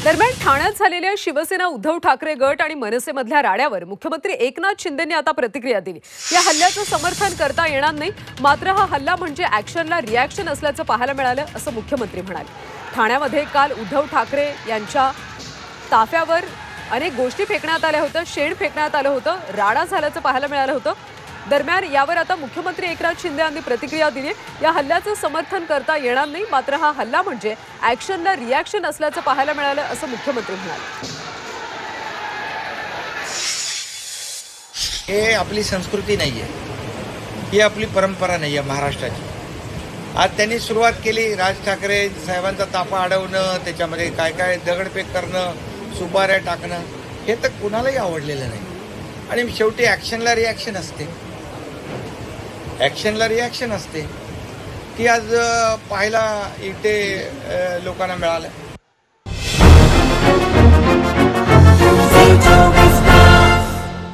दरम्यान ठाण्यात झालेल्या शिवसेना उद्धव ठाकरे गट आणि मनसेमधल्या राड्यावर मुख्यमंत्री एकनाथ शिंदेंनी आता प्रतिक्रिया दिली। या हल्ल्याचं समर्थन करता येणार नाही, मात्र हा हल्ला म्हणजे ॲक्शनला रिॲक्शन असल्याचं पाहायला मिळालं, असं मुख्यमंत्री म्हणाले। ठाण्यामध्ये काल उद्धव ठाकरे यांच्या ताफ्यावर अनेक गोष्टी फेकण्यात आल्या होत्या, शेण फेकण्यात आलं होतं, राडा झाल्याचं पाहायला मिळालं होतं। दरम्यान यावर आता मुख्यमंत्री एकनाथ शिंदे यांनी प्रतिक्रिया दिली। या हल्ल्याचं समर्थन करता येणार नाही, मात्र हा हल्ला म्हणजे ॲक्शनला रिॲक्शन असल्याचं पाहायला मिळालं, असं मुख्यमंत्री म्हणाले। हे आपली संस्कृती नाहीये, ही आपली परंपरा नाहीये महाराष्ट्राची। आज त्यांनी सुरुवात केली, राज ठाकरे साहेबांचा ताफा अडवणं, त्याच्यामध्ये काय काय दगडफेक करणं, सुपाऱ्या टाकणं, हे तर कुणालाही आवडलेलं नाही। आणि शेवटी ॲक्शनला रिॲक्शन असते, ॲक्शनला रिॲक्शन असते, ती आज पाहायला इथे लोकांना मिळालं।